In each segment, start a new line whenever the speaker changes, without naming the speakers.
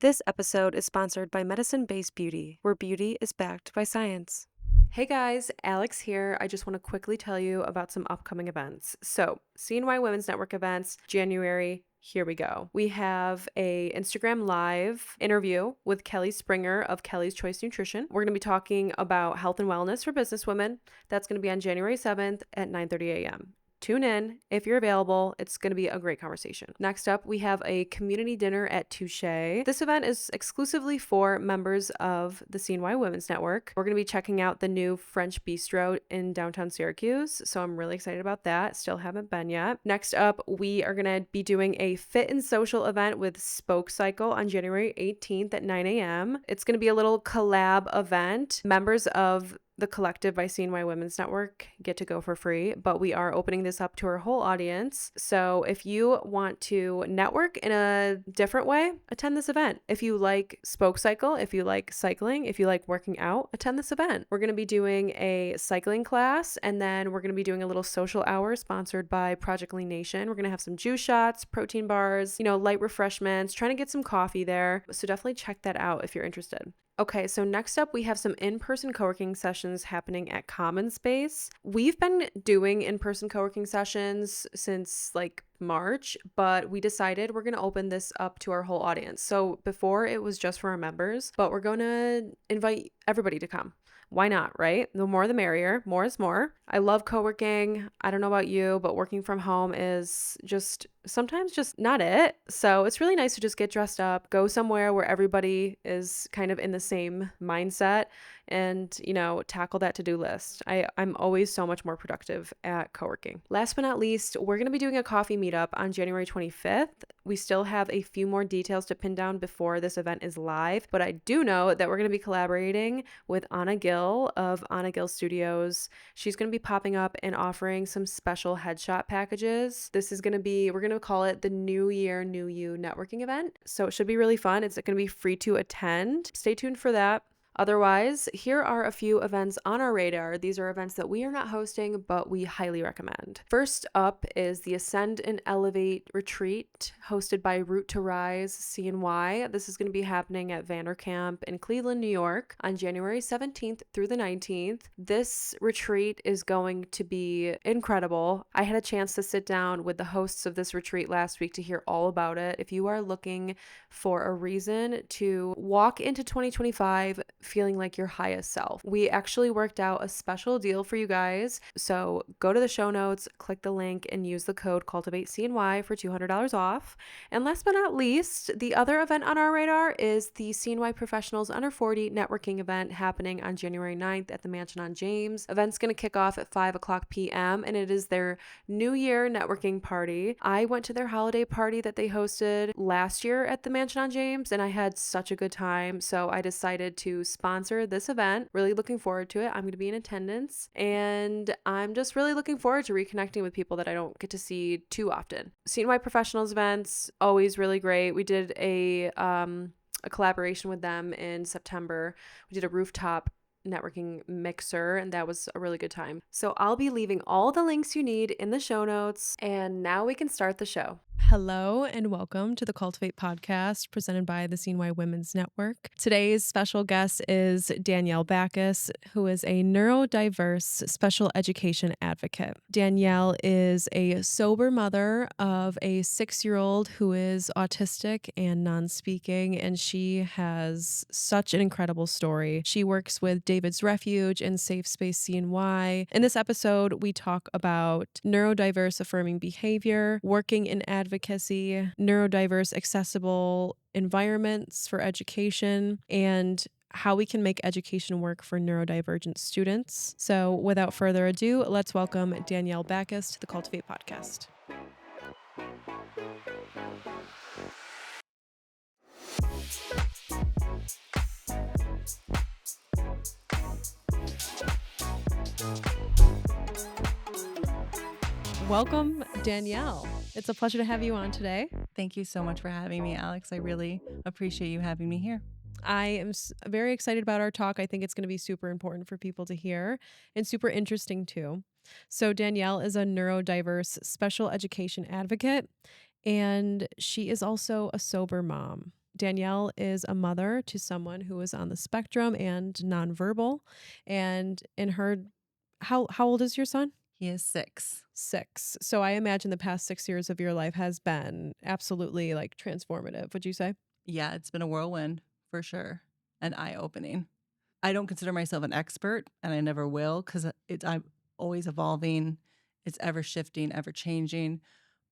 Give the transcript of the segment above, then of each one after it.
This episode is sponsored by Medicine Based Beauty, where beauty is backed by science. Hey guys, Alex here. I just want to quickly tell you about some upcoming events. So, CNY Women's Network events, January. Here we go. We have a Instagram live interview with Kelly Springer of Kelly's Choice Nutrition. We're going to be talking about health and wellness for businesswomen. That's going to be on January 7th at 9:30 a.m. Tune in if you're available. It's going to be a great conversation. Next up, we have a community dinner at Touche. This event is exclusively for members of the CNY Women's Network. We're going to be checking out the new French Bistro in downtown Syracuse, so I'm really excited about that. Still haven't been yet. Next up, we are going to be doing a fit and social event with Spoke Cycle on January 18th at 9 a.m. It's going to be a little collab event. Members of the Collective by CNY Women's Network get to go for free, but we are opening this up to our whole audience. So if you want to network in a different way, attend this event. If you like Spoke Cycle, if you like cycling, if you like working out, attend this event. We're going to be doing a cycling class, and then we're going to be doing a little social hour sponsored by Project Lean Nation. We're going to have some juice shots, protein bars, light refreshments, trying to get some coffee there. So definitely check that out if you're interested. Okay, so next up, we have some in-person co-working sessions happening at Common Space. We've been doing in-person co-working sessions since March, but we decided we're going to open this up to our whole audience. So before it was just for our members, but we're going to invite everybody to come. Why not, right? The more the merrier. More is more. I love co-working. I don't know about you, but working from home is sometimes just not it. So it's really nice to just get dressed up, go somewhere where everybody is kind of in the same mindset and, tackle that to-do list. I'm always so much more productive at co-working. Last but not least, we're going to be doing a coffee meetup on January 25th. We still have a few more details to pin down before this event is live, but I do know that we're going to be collaborating with Anna Gill of Anna Gill Studios. She's going to be popping up and offering some special headshot packages. This is going to be, we're going to call it the New Year, New You networking event. So it should be really fun. It's going to be free to attend. Stay tuned for that. Otherwise, here are a few events on our radar. These are events that we are not hosting, but we highly recommend. First up is the Ascend and Elevate Retreat, hosted by Root to Rise CNY. This is going to be happening at Vanderkamp in Cleveland, New York on January 17th through the 19th. This retreat is going to be incredible. I had a chance to sit down with the hosts of this retreat last week to hear all about it. If you are looking for a reason to walk into 2025 feeling like your highest self, we actually worked out a special deal for you guys. So go to the show notes, click the link, and use the code Cultivate CNY for $200 off. And last but not least, the other event on our radar is the CNY Professionals Under 40 networking event happening on January 9th at the Mansion on James. Event's going to kick off at 5:00 p.m. and it is their New Year networking party. I went to their holiday party that they hosted last year at the Mansion on James, and I had such a good time. So I decided to sponsor this event. Really looking forward to it. I'm going to be in attendance, and I'm just really looking forward to reconnecting with people that I don't get to see too often. CNY Professionals events, always really great. We did a collaboration with them in September. We did a rooftop networking mixer, and that was a really good time. So I'll be leaving all the links you need in the show notes, and now we can start the show. Hello and welcome to the Cultivate podcast presented by the CNY Women's Network. Today's special guest is Daniele Backus, who is a neurodiverse special education advocate. Daniele is a sober mother of a 6-year-old who is autistic and non-speaking, and she has such an incredible story. She works with David's Refuge and Safe Space CNY. In this episode, we talk about neurodiverse affirming behavior, working in advocacy, neurodiverse accessible environments for education, and how we can make education work for neurodivergent students. So without further ado, let's welcome Daniele Backus to the Cultivate podcast. Welcome, Daniele. It's a pleasure to have you on today.
Thank you so much for having me, Alex. I really appreciate you having me here.
I am very excited about our talk. I think it's going to be super important for people to hear and super interesting too. So Daniele is a neurodiverse special education advocate, and she is also a sober mom. Danielle is a mother to someone who is on the spectrum and nonverbal. And in her, how old is your son?
He is 6.
6. So I imagine the past 6 years of your life has been absolutely, like, transformative, would you say?
Yeah, it's been a whirlwind for sure and eye-opening. I don't consider myself an expert, and I never will because I'm always evolving. It's ever shifting, ever changing.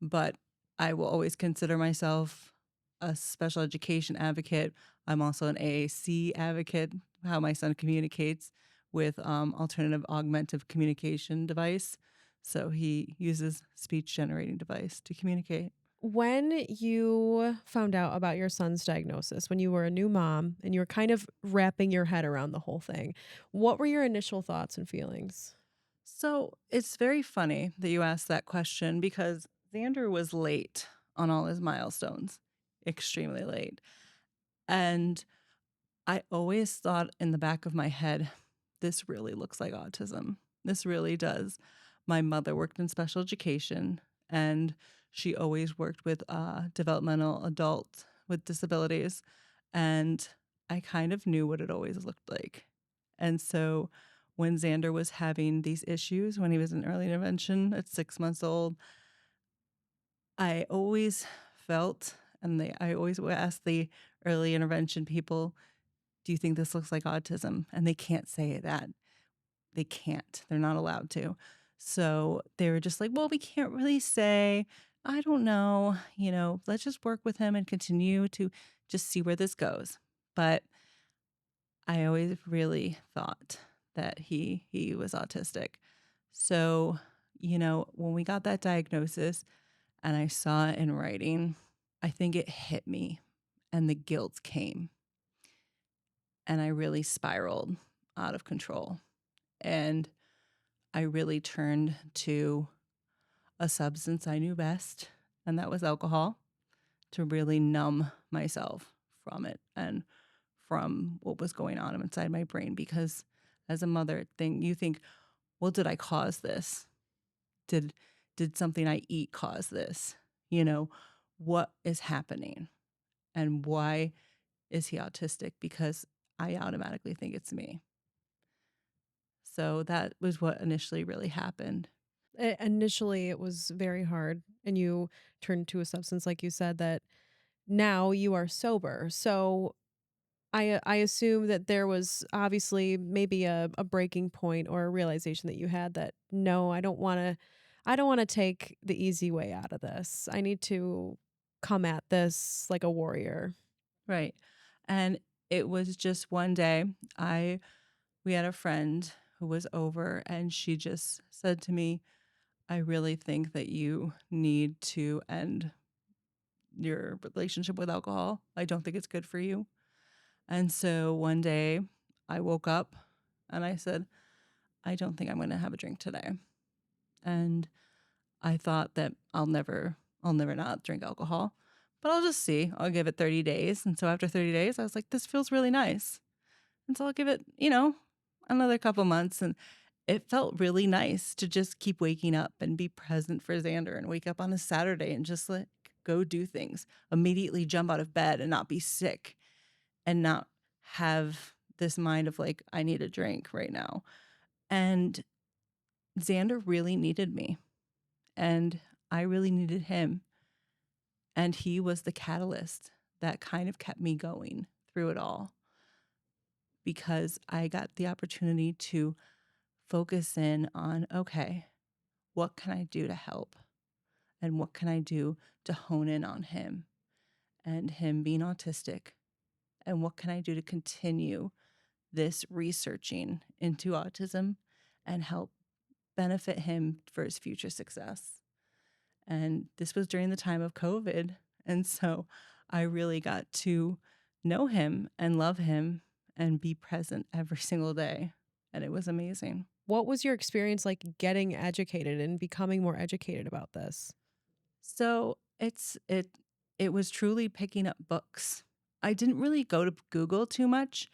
But I will always consider myself a special education advocate. I'm also an AAC advocate, how my son communicates with alternative augmentative communication device. So he uses speech generating device to communicate.
When you found out about your son's diagnosis, when you were a new mom and you were kind of wrapping your head around the whole thing, what were your initial thoughts and feelings?
So it's very funny that you asked that question because Xander was late on all his milestones, extremely late. And I always thought in the back of my head, this really looks like autism. This really does. My mother worked in special education and she always worked with developmental adults with disabilities. And I kind of knew what it always looked like. And so when Xander was having these issues, when he was in early intervention at 6 months old, I always felt, and I always would ask the early intervention people, do you think this looks like autism? And they can't say that. They can't. They're not allowed to. So they were just like, well, we can't really say. I don't know. Let's just work with him and continue to just see where this goes. But I always really thought that he was autistic. So, when we got that diagnosis and I saw it in writing, I think it hit me and the guilt came and I really spiraled out of control. And I really turned to a substance I knew best, and that was alcohol, to really numb myself from it and from what was going on inside my brain. Because as a mother, you think, well, did I cause this? Did something I eat cause this? What is happening? And why is he autistic? Because I automatically think it's me. So that was what initially really happened.
Initially, it was very hard, and you turned to a substance, like you said, that now you are sober. So I assume that there was obviously maybe a breaking point or a realization that you had that no, I don't want to take the easy way out of this. I need to come at this like a warrior.
Right. And it was just one day we had a friend who was over and she just said to me, I really think that you need to end your relationship with alcohol. I don't think it's good for you. And so one day I woke up and I said, I don't think I'm going to have a drink today. And I thought that I'll never not drink alcohol, but I'll just see. I'll give it 30 days. And so after 30 days, I was like, this feels really nice. And so I'll give it, another couple months. And it felt really nice to just keep waking up and be present for Xander and wake up on a Saturday and just like go do things, immediately jump out of bed and not be sick and not have this mind of like, I need a drink right now. And Xander really needed me and I really needed him. And he was the catalyst that kind of kept me going through it all because I got the opportunity to focus in on, okay, what can I do to help? And what can I do to hone in on him and him being autistic? And what can I do to continue this researching into autism and help benefit him for his future success? And this was during the time of COVID. And so I really got to know him and love him and be present every single day. And it was amazing.
What was your experience like getting educated and becoming more educated about this?
So it was truly picking up books. I didn't really go to Google too much.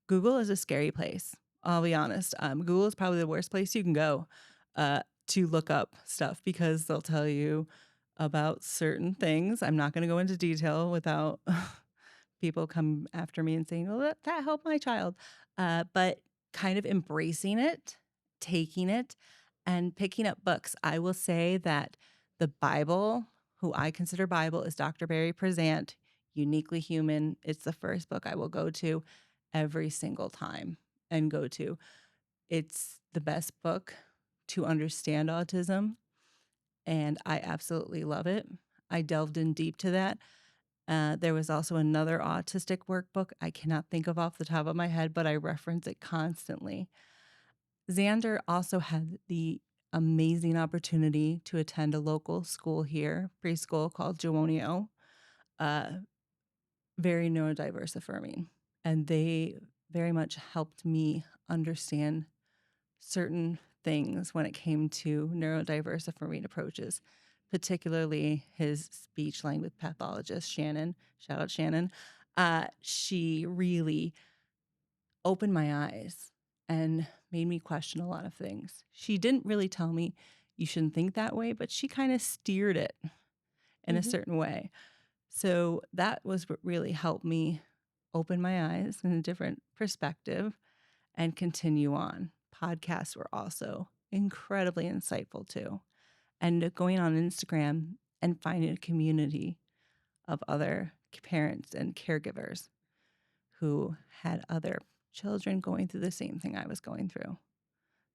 Google is a scary place. I'll be honest. Google is probably the worst place you can go to look up stuff because they'll tell you about certain things. I'm not going to go into detail without people come after me and saying, "Oh, that helped my child," but kind of embracing it, taking it, and picking up books. I will say that the Bible, who I consider Bible, is Dr. Barry Prezant, Uniquely Human. It's the first book I will go to every single time and go to. It's the best book to understand autism, and I absolutely love it. I delved in deep to that. There was also another autistic workbook I cannot think of off the top of my head, but I reference it constantly. Xander also had the amazing opportunity to attend a local school here, preschool called Joonio, uh, very neurodiverse affirming. And they very much helped me understand certain things when it came to neurodiverse affirming approaches, particularly his speech language pathologist, Shannon. Shout out Shannon. She really opened my eyes and made me question a lot of things. She didn't really tell me you shouldn't think that way, but she kind of steered it in a
Hmm.
certain way. So that was what really helped me open my eyes in a different perspective and continue on. Podcasts were also incredibly insightful too. And going on Instagram and finding a community of other parents and caregivers who had other children going through the same thing I was going through.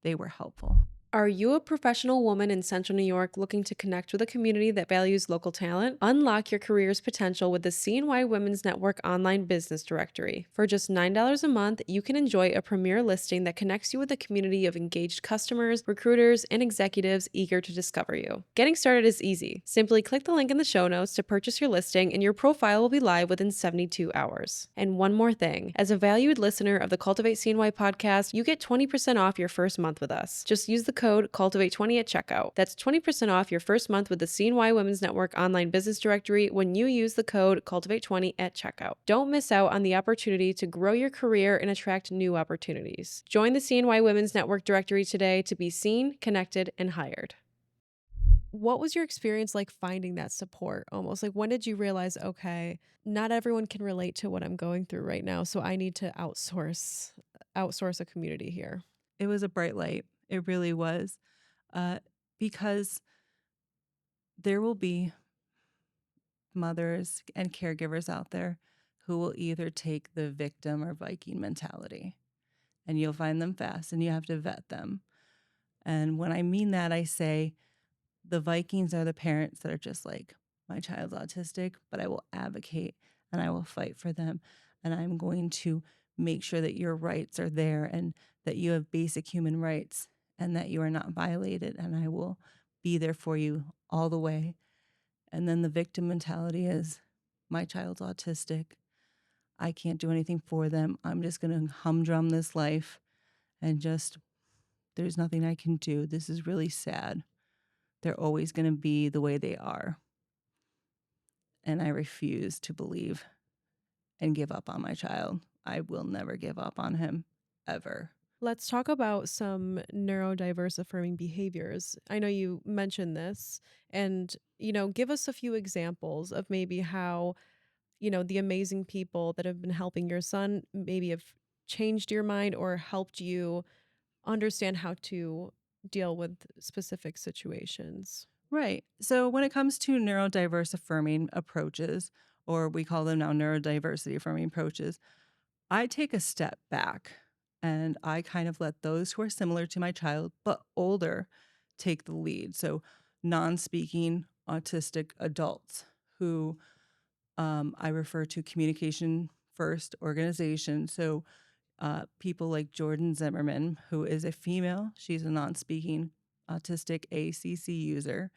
They were helpful.
Are you a professional woman in Central New York looking to connect with a community that values local talent? Unlock your career's potential with the CNY Women's Network online business directory. For just $9 a month, you can enjoy a premier listing that connects you with a community of engaged customers, recruiters, and executives eager to discover you. Getting started is easy. Simply click the link in the show notes to purchase your listing, and your profile will be live within 72 hours. And one more thing, as a valued listener of the Cultivate CNY podcast, you get 20% off your first month with us. Just use the code Cultivate20 at checkout. That's 20% off your first month with the CNY Women's Network online business directory when you use the code Cultivate20 at checkout. Don't miss out on the opportunity to grow your career and attract new opportunities. Join the CNY Women's Network directory today to be seen, connected, and hired. What was your experience like finding that support almost? Like, when did you realize, okay, not everyone can relate to what I'm going through right now, so I need to outsource a community here?
It was a bright light. It really was. Uh, because there will be mothers and caregivers out there who will either take the victim or Viking mentality, and you'll find them fast and you have to vet them. And when I mean that, I say the Vikings are the parents that are just like, my child's autistic, but I will advocate and I will fight for them. And I'm going to make sure that your rights are there and that you have basic human rights and that you are not violated. And I will be there for you all the way. And then the victim mentality is, my child's autistic. I can't do anything for them. I'm just going to humdrum this life and just, there's nothing I can do. This is really sad. They're always going to be the way they are. And I refuse to believe and give up on my child. I will never give up on him, ever.
Let's talk about some neurodiverse affirming behaviors. I know you mentioned this, and, give us a few examples of maybe how, the amazing people that have been helping your son maybe have changed your mind or helped you understand how to deal with specific situations.
Right. So when it comes to neurodiverse affirming approaches, or we call them now neurodiversity affirming approaches, I take a step back and I kind of let those who are similar to my child but older take the lead. So non-speaking autistic adults who I refer to communication first organization. So people like Jordan Zimmerman, who is a female, she's a non-speaking autistic ACC user.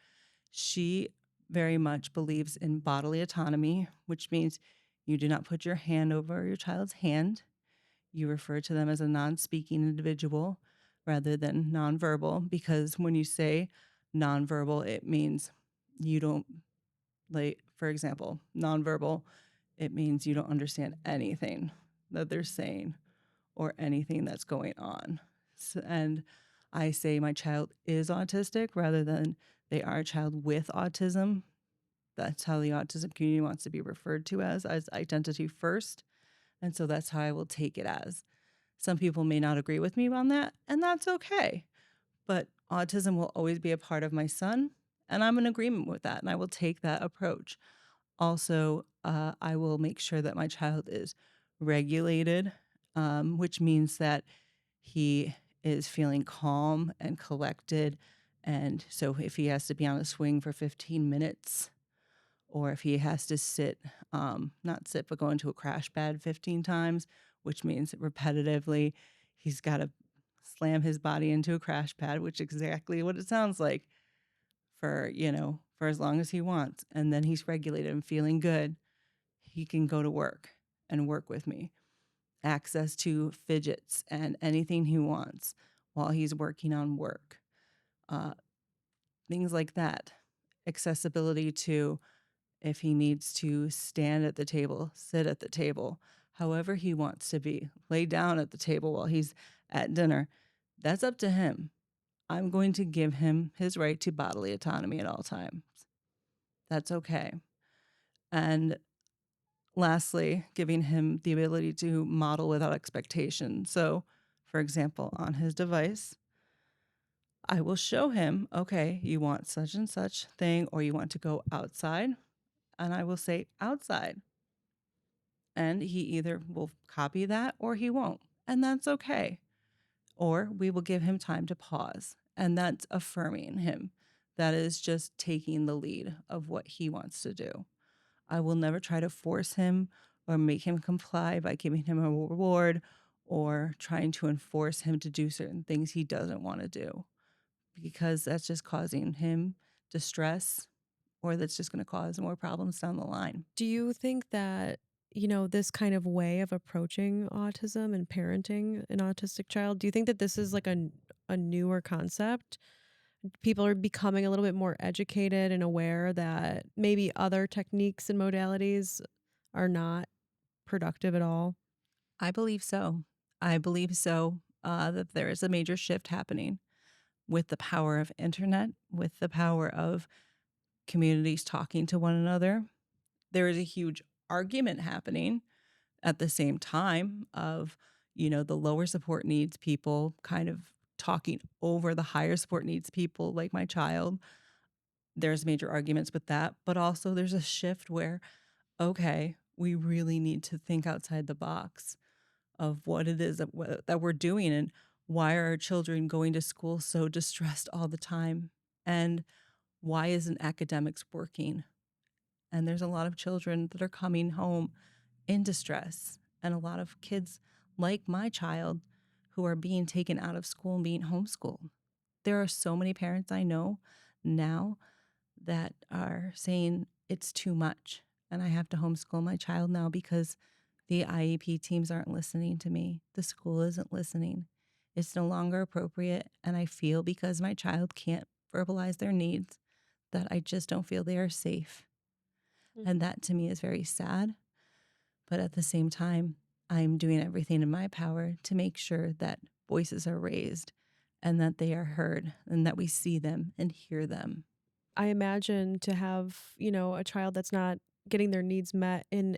She very much believes in bodily autonomy, which means you do not put your hand over your child's hand. You refer to them as a non-speaking individual rather than nonverbal, because when you say nonverbal, it means you don't, like, for example, nonverbal, it means you don't understand anything that they're saying or anything that's going on. And I say my child is autistic rather than they are a child with autism, That's how the autism community wants to be referred to as identity first. And so that's how I will take it as. Some people may not agree with me on that, and that's okay. But autism will always be a part of my son, and I'm in agreement with that, and I will take that approach. Also, I will make sure that my child is regulated, which means that he is feeling calm and collected. And so if he has to be on a swing for 15 minutes, or if he has to sit, not sit, but go into a crash pad 15 times, which means repetitively, he's got to slam his body into a crash pad, which is exactly what it sounds like for as long as he wants. And then he's regulated and feeling good. He can go to work and work with me. Access to fidgets and anything he wants while he's working on work. Uh, Things like that. Accessibility to if he needs to stand at the table, sit at the table, however he wants to be, lay down at the table while he's at dinner. That's up to him. I'm going to give him his right to bodily autonomy at all times. That's okay. And lastly, giving him the ability to model without expectation. So, for example, on his device, I will show him, okay, you want such and such thing, or you want to go outside, and I will say outside. And he either will copy that or he won't. And that's okay. Or we will give him time to pause. And that's affirming him. That is just taking the lead of what he wants to do. I will never try to force him or make him comply by giving him a reward or trying to enforce him to do certain things he doesn't want to do because that's just causing him distress or that's just going to cause more problems down the line.
Do you think that, this kind of way of approaching autism and parenting an autistic child, do you think that this is like a newer concept? People are becoming a little bit more educated and aware that maybe other techniques and modalities are not productive at all?
I believe so. I believe so that there is a major shift happening with the power of internet, with the power of communities talking to one another. There is a huge argument happening at the same time of, the lower support needs people kind of talking over the higher support needs people like my child. There's major arguments with that, but also there's a shift where, okay, we really need to think outside the box of what it is that we're doing and why are our children going to school so distressed all the time and why isn't academics working? And there's a lot of children that are coming home in distress and a lot of kids like my child who are being taken out of school and being homeschooled. There are so many parents I know now that are saying it's too much and I have to homeschool my child now because the IEP teams aren't listening to me. The school isn't listening. It's no longer appropriate. And I feel because my child can't verbalize their needs that I just don't feel they are safe. And
Mhm.
that to me is very sad. But at the same time, I'm doing everything in my power to make sure that voices are raised and that they are heard and that we see them and hear them.
I imagine to have, a child that's not getting their needs met in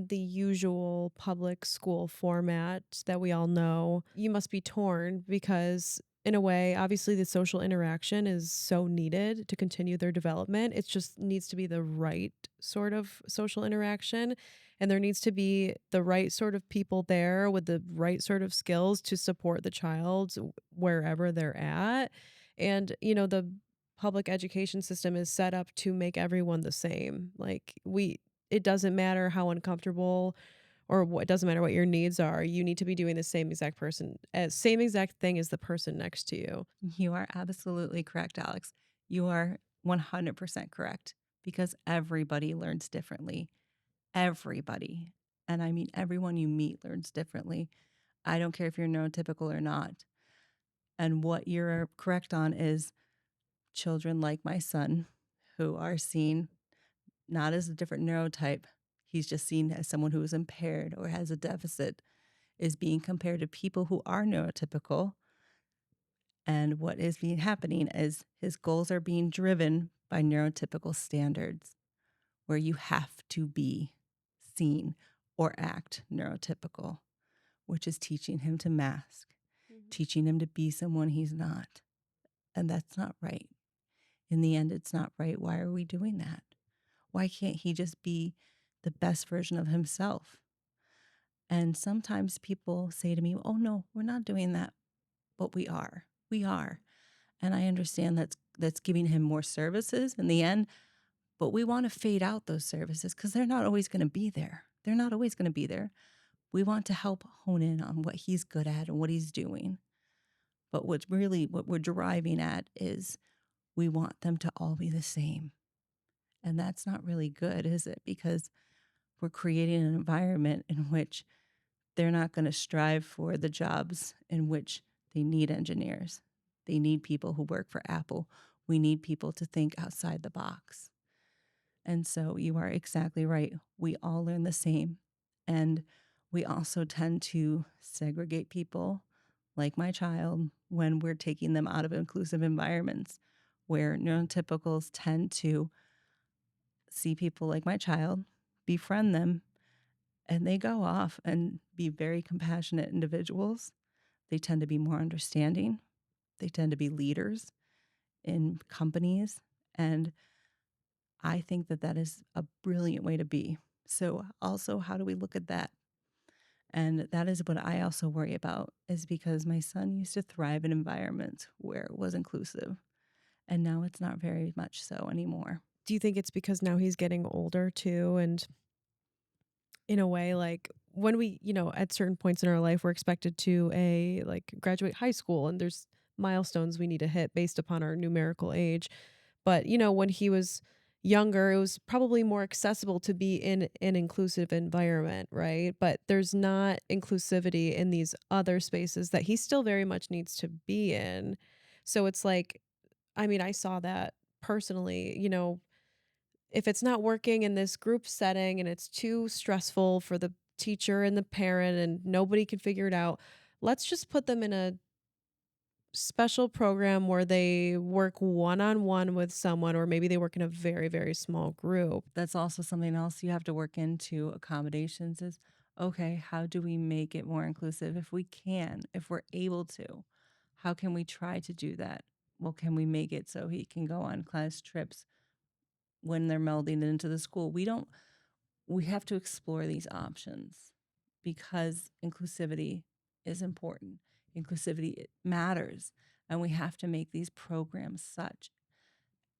the usual public school format that we all know, you must be torn because, in a way, obviously the social interaction is so needed to continue their development. It just needs to be the right sort of social interaction. And there needs to be the right sort of people there with the right sort of skills to support the child wherever they're at. And, the public education system is set up to make everyone the same. It doesn't matter how uncomfortable or what it doesn't matter what your needs are. You need to be doing the same exact thing as the person next to you.
You are absolutely correct, Alex. You are 100% correct because everybody learns differently. Everybody. And I mean, everyone you meet learns differently. I don't care if you're neurotypical or not. And what you're correct on is children like my son who are seen not as a different neurotype. He's just seen as someone who is impaired or has a deficit, is being compared to people who are neurotypical. And what is being happening is his goals are being driven by neurotypical standards where you have to be seen or act neurotypical, which is teaching him to mask, teaching him to be someone he's not. And that's not right. In the end, it's not right. Why are we doing that? Why can't he just be the best version of himself? And sometimes people say to me, oh, no, we're not doing that. But we are. We are. And I understand that's giving him more services in the end, but we want to fade out those services because they're not always going to be there. They're not always going to be there. We want to help hone in on what he's good at and what he's doing. But what we're driving at is we want them to all be the same. And that's not really good, is it? Because we're creating an environment in which they're not going to strive for the jobs in which they need engineers. They need people who work for Apple. We need people to think outside the box. And so you are exactly right. We all learn the same. And we also tend to segregate people like my child when we're taking them out of inclusive environments where neurotypicals tend to see people like my child, befriend them, and they go off and be very compassionate individuals. They tend to be more understanding. They tend to be leaders in companies. And I think that is a brilliant way to be. So also, how do we look at that? And that is what I also worry about, is because my son used to thrive in environments where it was inclusive. And now it's not very much so anymore.
Do you think it's because now he's getting older too? And in a way, like when we, at certain points in our life, we're expected to graduate high school and there's milestones we need to hit based upon our numerical age. But, when he was younger, it was probably more accessible to be in an inclusive environment, right? But there's not inclusivity in these other spaces that he still very much needs to be in. So it's like, I mean, I saw that personally, if it's not working in this group setting and it's too stressful for the teacher and the parent and nobody can figure it out, let's just put them in a special program where they work one-on-one with someone, or maybe they work in a very, very small group.
That's also something else you have to work into accommodations is, okay, how do we make it more inclusive? If we can, if we're able to, how can we try to do that? Well, can we make it so he can go on class trips when they're melding into the school? We have to explore these options because inclusivity is important. Inclusivity it matters. And we have to make these programs such.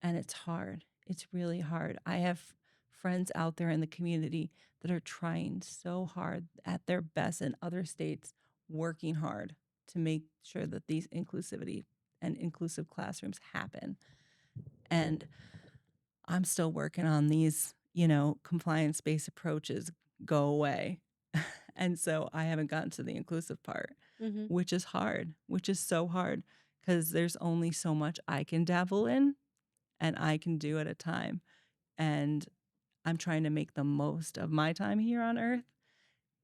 And it's hard. It's really hard. I have friends out there in the community that are trying so hard at their best in other states, working hard to make sure that these inclusivity and inclusive classrooms happen. And I'm still working on these, compliance-based approaches go away. And so I haven't gotten to the inclusive part,
Mhm.
which is hard, which is so hard because there's only so much I can dabble in and I can do at a time. And I'm trying to make the most of my time here on earth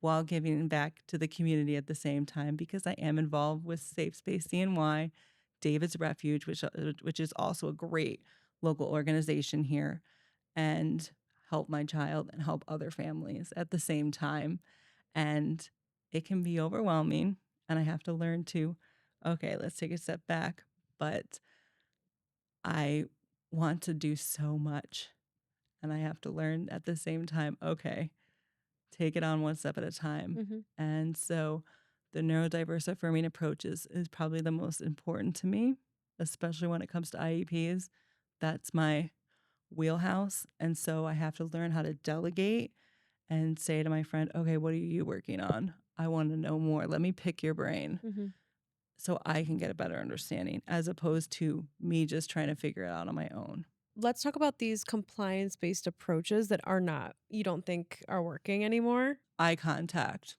while giving back to the community at the same time because I am involved with Safe Space CNY, David's Refuge, which is also a great local organization here, and help my child and help other families at the same time. And it can be overwhelming, and I have to learn to, okay, let's take a step back. But I want to do so much, and I have to learn at the same time, okay, take it on one step at a time.
Mhm.
And so the neurodiverse affirming approaches is probably the most important to me, especially when it comes to IEPs. That's my wheelhouse. And so I have to learn how to delegate and say to my friend, okay, what are you working on? I want to know more. Let me pick your brain
Mhm.
so I can get a better understanding as opposed to me just trying to figure it out on my own.
Let's talk about these compliance-based approaches that you don't think are working anymore.
Eye contact,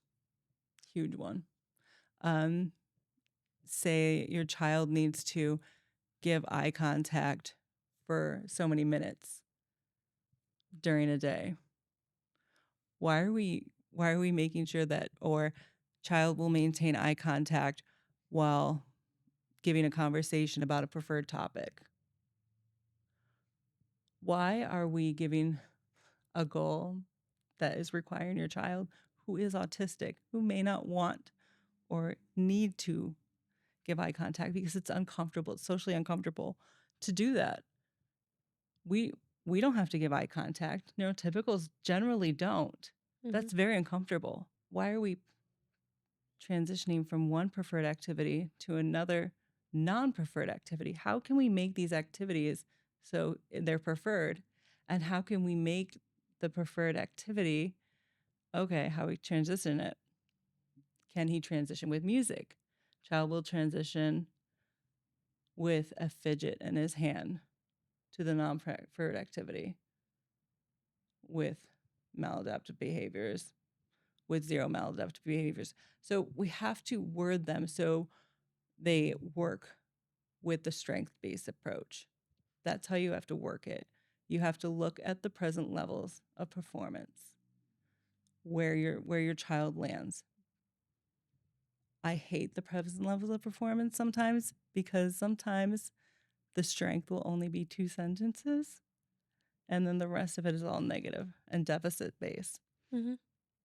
huge one. Um, Say your child needs to give eye contact for so many minutes during a day. Why are we making sure that or child will maintain eye contact while giving a conversation about a preferred topic? Why are we giving a goal that is requiring your child who is autistic, who may not want or need to give eye contact because it's uncomfortable, it's socially uncomfortable to do that? We we don't have to give eye contact. Neurotypicals generally don't.
Hmm.
That's very uncomfortable. Why are we transitioning from one preferred activity to another non-preferred activity? How can we make these activities so they're preferred? And how can we make the preferred activity, okay, how we transition it? Can he transition with music? Child will transition with a fidget in his hand to the non-preferred activity with maladaptive behaviors, with zero maladaptive behaviors. So we have to word them so they work with the strength-based approach. That's how you have to work it. You have to look at the present levels of performance, where your child lands. I hate the present levels of performance sometimes because sometimes the strength will only be 2 sentences and then the rest of it is all negative and deficit based.
Hmm.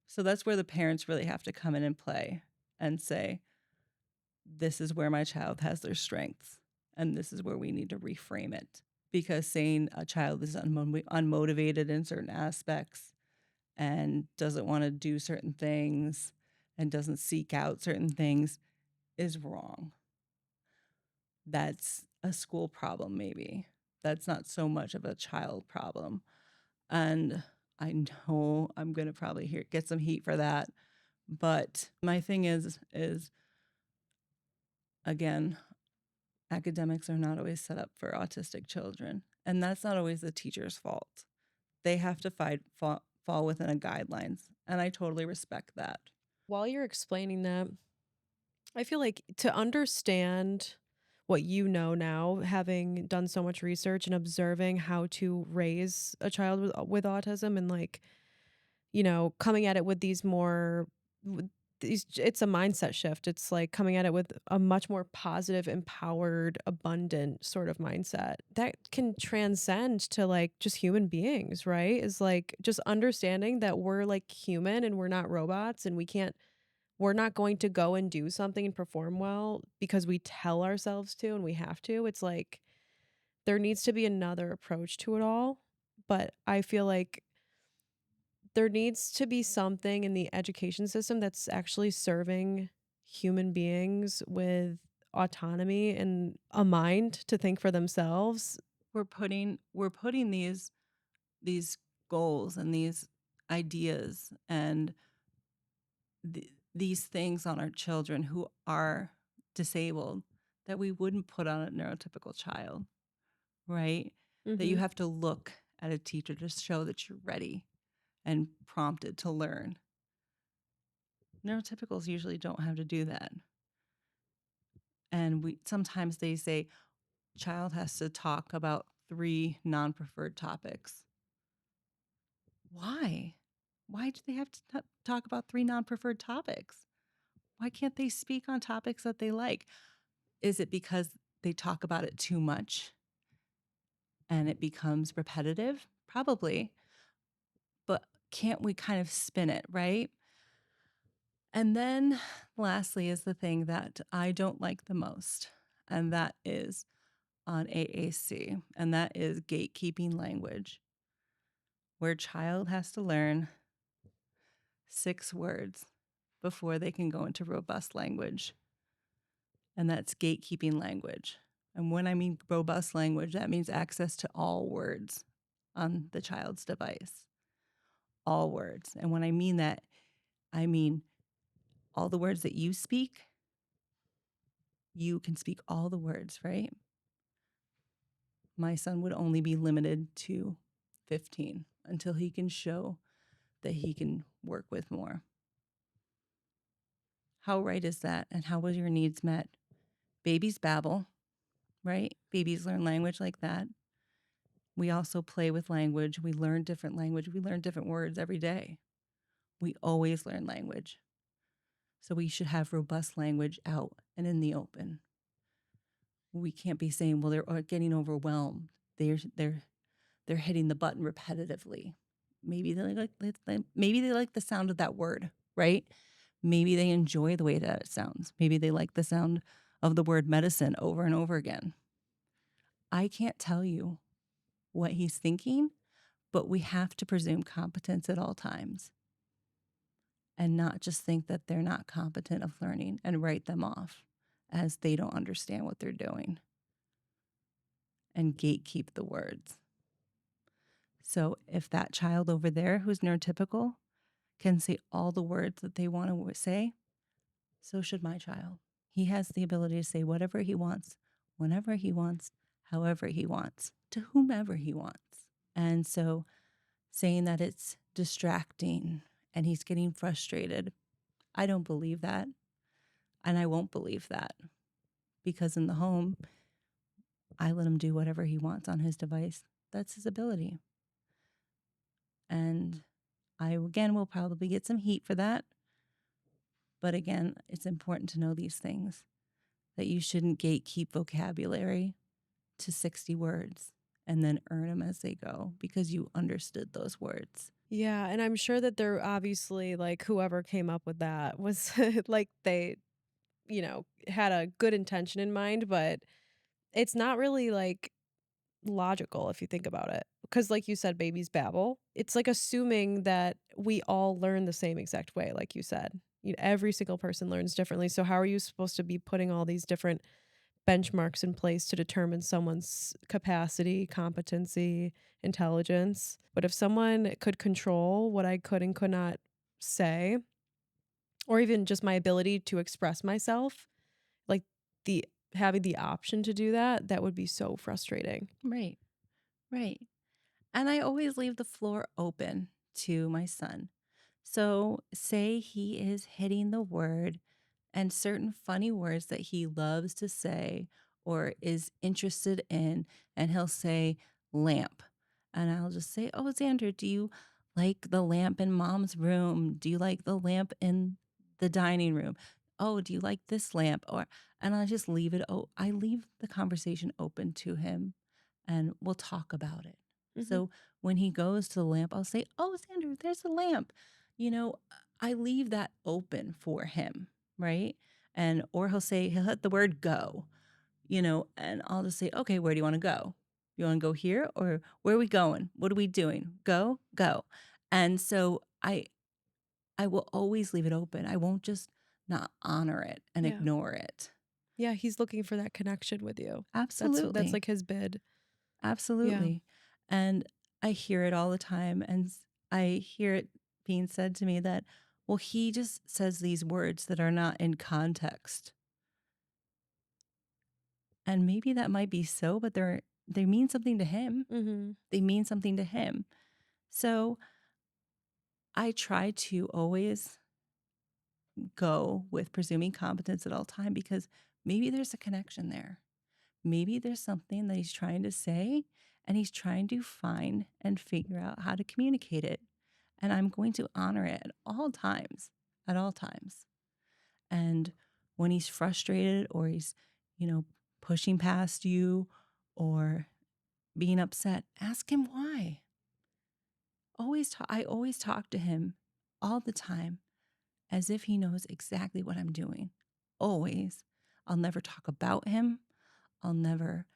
So that's where the parents really have to come in and play and say, this is where my child has their strengths and this is where we need to reframe it. Because saying a child is unmotivated in certain aspects and doesn't want to do certain things and doesn't seek out certain things is wrong. That's a school problem, maybe. That's not so much of a child problem. And I know I'm going to probably get some heat for that. But my thing is again, academics are not always set up for autistic children. And that's not always the teacher's fault. They have to fall within a guidelines. And I totally respect that.
While you're explaining that, I feel like to understand what you know now, having done so much research and observing how to raise a child with autism and like, coming at it with these more, it's a mindset shift. It's like coming at it with a much more positive, empowered, abundant sort of mindset that can transcend to like just human beings, right? Is like just understanding that we're like human and we're not robots and we're not going to go and do something and perform well because we tell ourselves to and we have to. It's like there needs to be another approach to it all. But I feel like there needs to be something in the education system that's actually serving human beings with autonomy and a mind to think for themselves.
We're putting these goals and these ideas and these things on our children who are disabled that we wouldn't put on a neurotypical child, right? That you
Mhm.
have to look at a teacher to show that you're ready and prompted to learn. Neurotypicals usually don't have to do that. And we sometimes they say child has to talk about 3 non-preferred topics. Why? Why do they have to talk about 3 non-preferred topics? Why can't they speak on topics that they like? Is it because they talk about it too much and it becomes repetitive? Probably. But can't we kind of spin it, right? And then lastly is the thing that I don't like the most, and that is on AAC, and that is gatekeeping language, where a child has to learn 6 words before they can go into robust language, and that's gatekeeping language. And when I mean robust language, that means access to all words on the child's device, all words. And when I mean that, I mean all the words that you speak, you can speak all the words, right? My son would only be limited to 15 until he can show that he can work with more. How right is that? And how was your needs met? Babies babble, right? Babies learn language like that. We also play with language. We learn different language. We learn different words every day. We always learn language. So we should have robust language out and in the open. We can't be saying, well, they're getting overwhelmed. They're they're hitting the button repetitively. Maybe maybe they like the sound of that word, right? Maybe they enjoy the way that it sounds. Maybe they like the sound of the word medicine over and over again. I can't tell you what he's thinking, but we have to presume competence at all times and not just think that they're not competent of learning and write them off as they don't understand what they're doing and gatekeep the words. So if that child over there who's neurotypical can say all the words that they want to say, so should my child. He has the ability to say whatever he wants, whenever he wants, however he wants, to whomever he wants. And so saying that it's distracting and he's getting frustrated, I don't believe that. And I won't believe that because in the home, I let him do whatever he wants on his device. That's his ability. And I, again, will probably get some heat for that. But again, it's important to know these things that you shouldn't gatekeep vocabulary to 60 words and then earn them as they go because you understood those words.
Yeah, and I'm sure that they're obviously like whoever came up with that was like they, had a good intention in mind, but it's not really like logical if you think about it. Because like you said, babies babble. It's like assuming that we all learn the same exact way, like you said. Every single person learns differently. So how are you supposed to be putting all these different benchmarks in place to determine someone's capacity, competency, intelligence? But if someone could control what I could and could not say, or even just my ability to express myself, like the having the option to do that, that would be so frustrating.
Right, right. And I always leave the floor open to my son. So, say he is hitting the word and certain funny words that he loves to say or is interested in, and he'll say lamp. And I'll just say, "Oh, Xander, do you like the lamp in mom's room? Do you like the lamp in the dining room? Oh, do you like this lamp?" And I just leave it. Oh, I leave the conversation open to him and we'll talk about it.
Mhm.
So when he goes to the lamp, I'll say, "Oh, Xander, there's a lamp." You know, I leave that open for him, right? And or he'll hit the word go, and I'll just say, "Okay, where do you want to go? You want to go here or where are we going? What are we doing? Go, go." And so I will always leave it open. I won't just not honor it and
Yeah.
ignore it.
Yeah, he's looking for that connection with you. That's
Absolutely.
like his bid. Yeah.
Absolutely. And I hear it all the time. And I hear it being said to me that, well, he just says these words that are not in context. And maybe that might be so, but they mean something to him.
Mhm.
They mean something to him. So I try to always go with presuming competence at all time because maybe there's a connection there. Maybe there's something that he's trying to say and he's trying to find and figure out how to communicate it. And I'm going to honor it at all times. And when he's frustrated or he's, pushing past you or being upset, ask him why. I always talk to him all the time as if he knows exactly what I'm doing. Always. I'll never talk about him. I'll never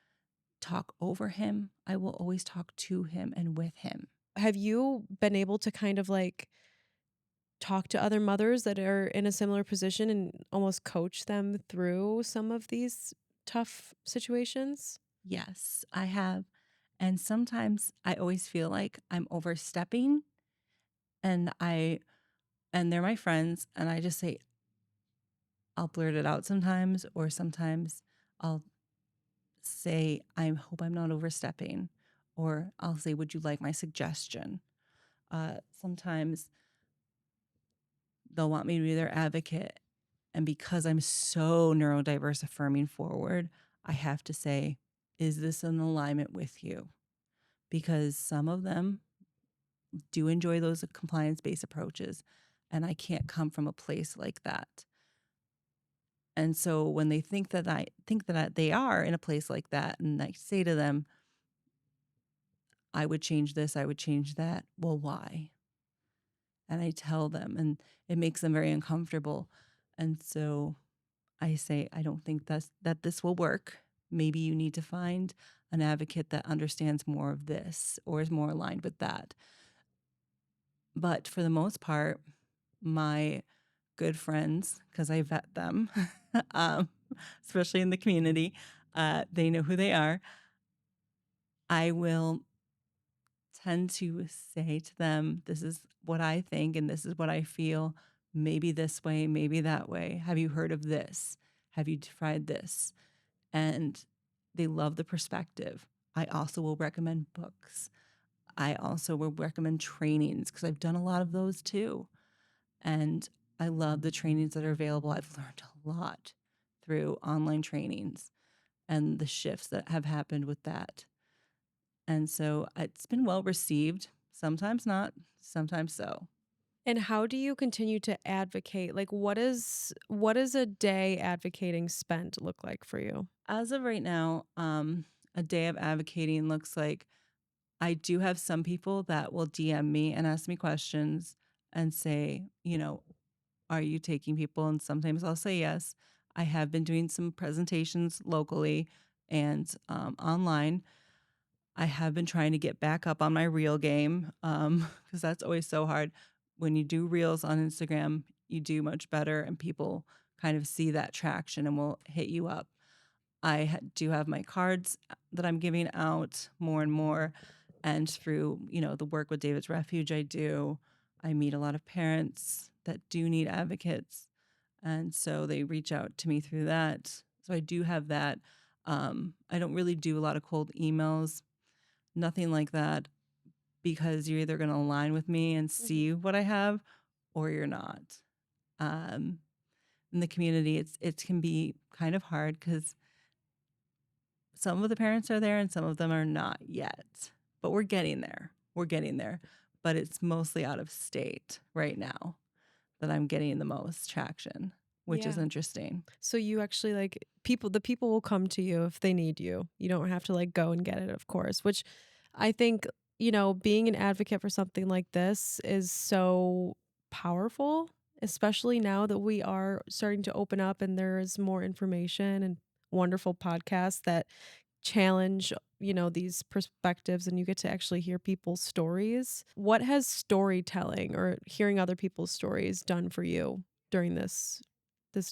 talk over him. I will always talk to him and with him.
Have you been able to kind of like talk to other mothers that are in a similar position and almost coach them through some of these tough situations?
Yes, I have. And sometimes I always feel like I'm overstepping and they're my friends and I just say I'll blurt it out sometimes or sometimes I'll say I hope I'm not overstepping or I'll say would you like my suggestion? Sometimes they'll want me to be their advocate. And because I'm so neurodiverse affirming forward, I have to say, is this in alignment with you? Because some of them do enjoy those compliance based approaches. And I can't come from a place like that. And so when they think that they are in a place like that, and I say to them, I would change this, I would change that. Well, why? And I tell them, and it makes them very uncomfortable. And so I say, I don't think that this will work. Maybe you need to find an advocate that understands more of this or is more aligned with that. But for the most part, my good friends, because I vet them, um, especially in the community, they know who they are. I will tend to say to them, this is what I think and this is what I feel. Maybe this way, maybe that way. Have you heard of this? Have you tried this? And they love the perspective. I also will recommend books. I also will recommend trainings because I've done a lot of those too. And I love the trainings that are available. I've learned a lot through online trainings and the shifts that have happened with that. And so it's been well received, sometimes not, sometimes so.
And how do you continue to advocate? Like what is a day advocating spent look like for you?
As of right now, a day of advocating looks like I do have some people that will DM me and ask me questions and say, are you taking people? And sometimes I'll say yes. I have been doing some presentations locally and online. I have been trying to get back up on my reel game because that's always so hard. When you do reels on Instagram, you do much better and people kind of see that traction and will hit you up. Do have my cards that I'm giving out more and more. And through, the work with David's Refuge I meet a lot of parents that do need advocates. And so they reach out to me through that. So I do have that. I don't really do a lot of cold emails, nothing like that, because you're either going to align with me and
Mhm.
see what I have or you're not. Um, in the community, it can be kind of hard because some of the parents are there and some of them are not yet, but we're getting there. We're getting there. But it's mostly out of state right now that I'm getting the most traction, which is
Yeah.
interesting.
So you actually like the people will come to you if they need you. You don't have to like go and get it, of course, which I think, being an advocate for something like this is so powerful, especially now that we are starting to open up and there is more information and wonderful podcasts that challenge, these perspectives and you get to actually hear people's stories. What has storytelling or hearing other people's stories done for you during this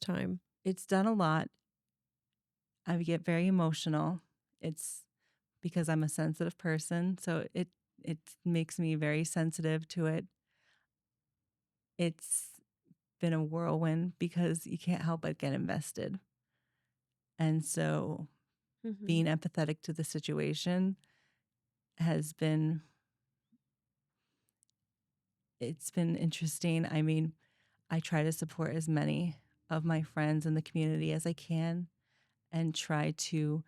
time?
It's done a lot. I get very emotional. It's because I'm a sensitive person, so it makes me very sensitive to it. It's been a whirlwind because you can't help but get invested. And so
Mhm.
being empathetic to the situation has been it's been interesting. I mean, I try to support as many of my friends in the community as I can and try to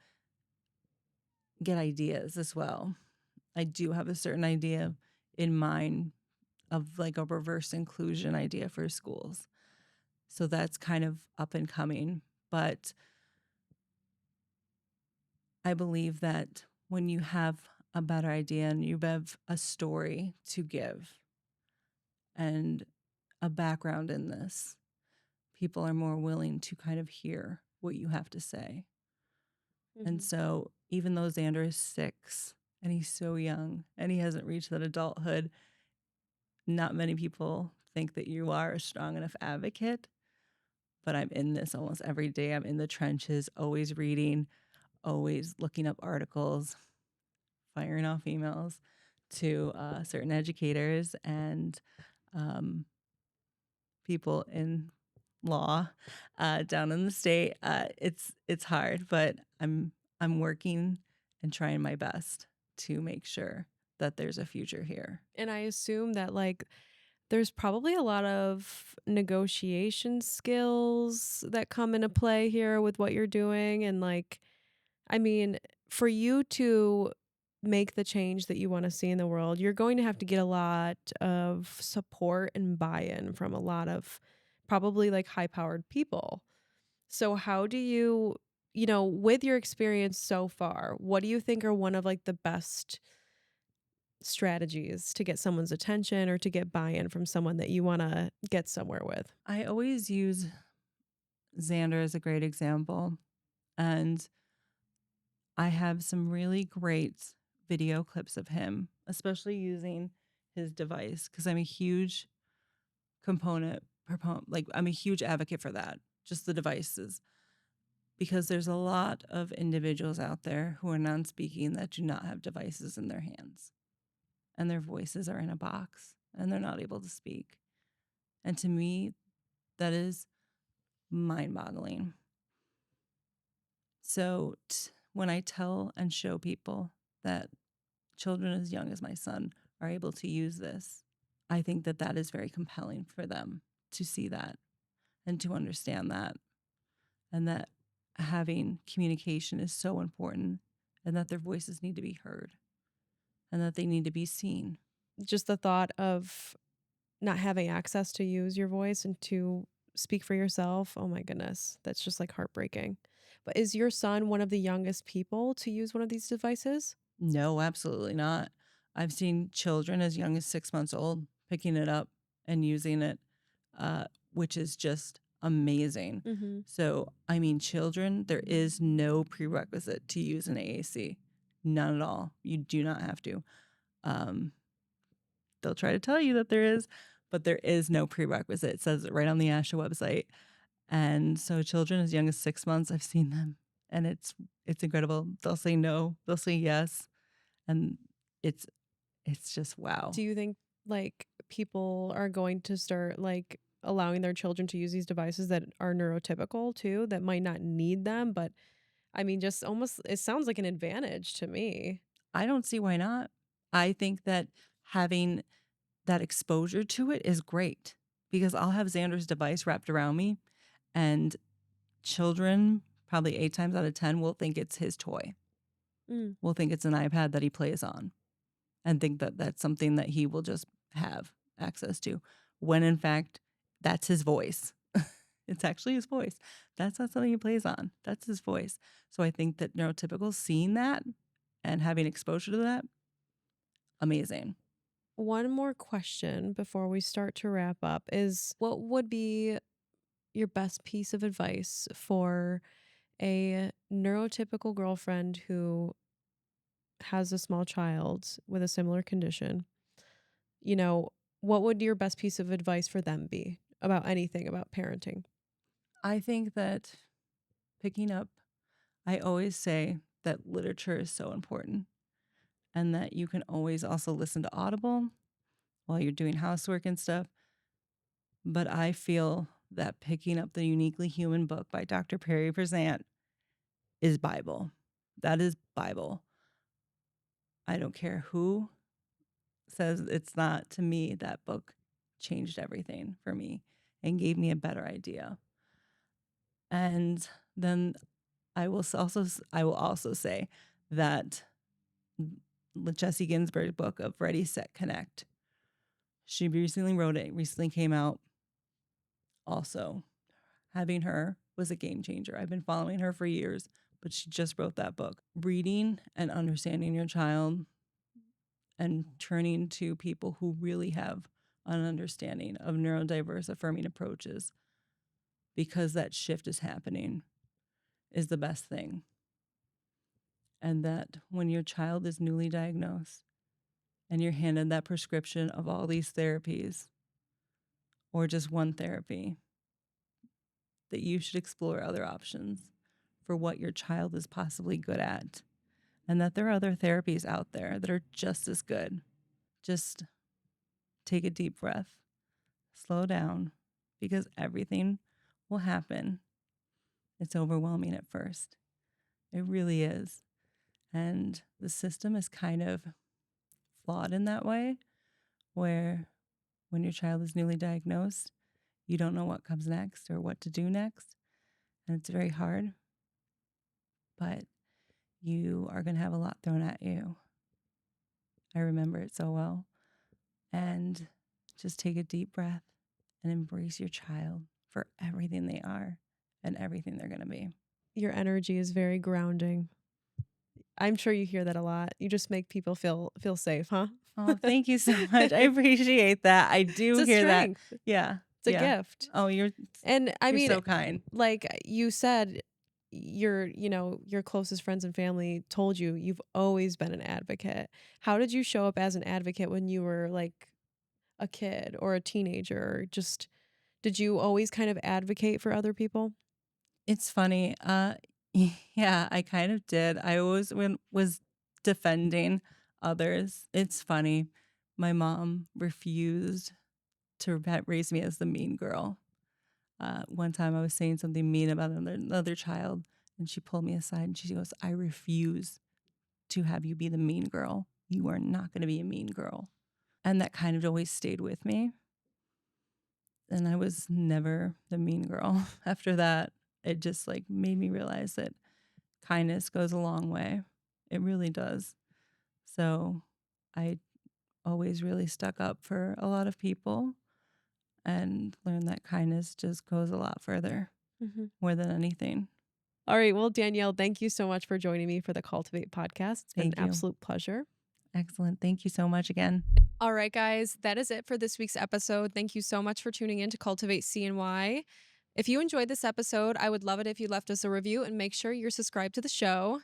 get ideas as well. I do have a certain idea in mind of like a reverse inclusion idea for schools. So that's kind of up and coming. But I believe that when you have a better idea and you have a story to give and a background in this, people are more willing to kind of hear what you have to say. And
Mhm.
so even though Xander is 6 and he's so young and he hasn't reached that adulthood, not many people think that you are a strong enough advocate. But I'm in this almost every day. I'm in the trenches, always reading, always looking up articles, firing off emails to certain educators and um, people in law down in the state. It's hard, but I'm working and trying my best to make sure that there's a future here.
And I assume that like there's probably a lot of negotiation skills that come into play here with what you're doing and like I mean, for you to make the change that you want to see in the world, you're going to have to get a lot of support and buy-in from a lot of probably like high-powered people. So how do you, with your experience so far, what do you think are one of like the best strategies to get someone's attention or to get buy-in from someone that you want to get somewhere with?
I always use Xander as a great example. And I have some really great video clips of him, especially using his device, because I'm a huge proponent, like I'm a huge advocate for that, just the devices, because there's a lot of individuals out there who are non-speaking that do not have devices in their hands and their voices are in a box and they're not able to speak. And to me, that is mind-boggling. So when I tell and show people that children as young as my son are able to use this, I think that that is very compelling for them to see that and to understand that, and that having communication is so important, and that their voices need to be heard and that they need to be seen.
Just the thought of not having access to use your voice and to speak for yourself. Oh my goodness. That's just like heartbreaking. But is your son one of the youngest people to use one of these devices?
No, absolutely not. I've seen children as young as 6 months old picking it up and using it, which is just amazing.
Mm-hmm.
So, I mean, children, there is no prerequisite to use an AAC. None at all. You do not have to. Um, they'll try to tell you that there is, but there is no prerequisite. It says it right on the ASHA website. And so children as young as 6 months, I've seen them, and it's incredible. They'll say no, they'll say yes, and it's it's just wow.
Do you think like people are going to start like allowing their children to use these devices that are neurotypical too, that might not need them? But I mean, just almost, it sounds like an advantage to me.
I don't see why not. I think that having that exposure to it is great, because I'll have Xander's device wrapped around me, and children, probably 8 times out of 10, will think it's his toy.
Mm.
Will think it's an iPad that he plays on, and think that that's something that he will just have access to, when in fact, that's his voice. It's actually his voice. That's not something he plays on. That's his voice. So I think that neurotypicals seeing that and having exposure to that, amazing.
One more question before we start to wrap up is what would be your best piece of advice for a neurotypical girlfriend who has a small child with a similar condition? You know, what would your best piece of advice for them be about anything about parenting?
I think that picking up, I always say that literature is so important, and that you can always also listen to Audible while you're doing housework and stuff. But I feel that picking up the Uniquely Human book by Dr. Perry Versant is Bible. That is Bible. I don't care who says it's not. To me, that book changed everything for me and gave me a better idea. And then I will also say that Jesse Ginsburg's book of Ready, Set, Connect. She recently wrote it, recently came out. Also, having her was a game changer. I've been following her for years, but she just wrote that book. Reading and understanding your child and turning to people who really have an understanding of neurodiverse affirming approaches, because that shift is happening, is the best thing. And that when your child is newly diagnosed and you're handed that prescription of all these therapies or just one therapy, that you should explore other options for what your child is possibly good at, and that there are other therapies out there that are just as good. Just take a deep breath, slow down, because everything will happen. It's overwhelming at first. It really is. And the system is kind of flawed in that way, where when your child is newly diagnosed, you don't know what comes next or what to do next. And it's very hard, but you are going to have a lot thrown at you. I remember it so well. And just take a deep breath and embrace your child for everything they are and everything they're going to be.
Your energy is very grounding. I'm sure you hear that a lot. You just make people feel safe, huh?
Oh, thank you so much. I appreciate that. I
It's
do
a
hear that.
strength.
Yeah.
It's a
Yeah.
gift.
Oh,
And I
you're
mean,
so kind.
like you said, your closest friends and family told you you've always been an advocate. How did you show up as an advocate when you were like a kid or a teenager? Or just did you always kind of advocate for other people?
It's funny. Yeah, I kind of did. I always was defending others. It's funny. My mom refused to raise me as the mean girl. One time I was saying something mean about another child, and she pulled me aside and she goes, "I refuse to have you be the mean girl. You are not going to be a mean girl." And that kind of always stayed with me. And I was never the mean girl. After that, it just like made me realize that kindness goes a long way. It really does. So I always really stuck up for a lot of people and learned that kindness just goes a lot further,
Mhm.
more than anything.
All right. Well, Danielle, thank you so much for joining me for the Cultivate podcast. It's been an
Thank you.
absolute pleasure.
Excellent. Thank you so much again.
All right, guys, that is it for this week's episode. Thank you so much for tuning in to Cultivate CNY. If you enjoyed this episode, I would love it if you left us a review and make sure you're subscribed to the show.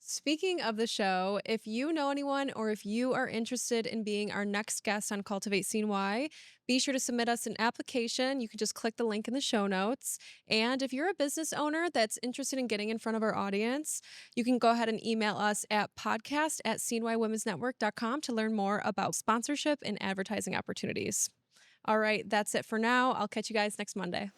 Speaking of the show, if you know anyone or if you are interested in being our next guest on Cultivate CNY, be sure to submit us an application. You can just click the link in the show notes. And if you're a business owner that's interested in getting in front of our audience, you can go ahead and email us at podcast@cnywomensnetwork.com to learn more about sponsorship and advertising opportunities. All right, that's it for now. I'll catch you guys next Monday.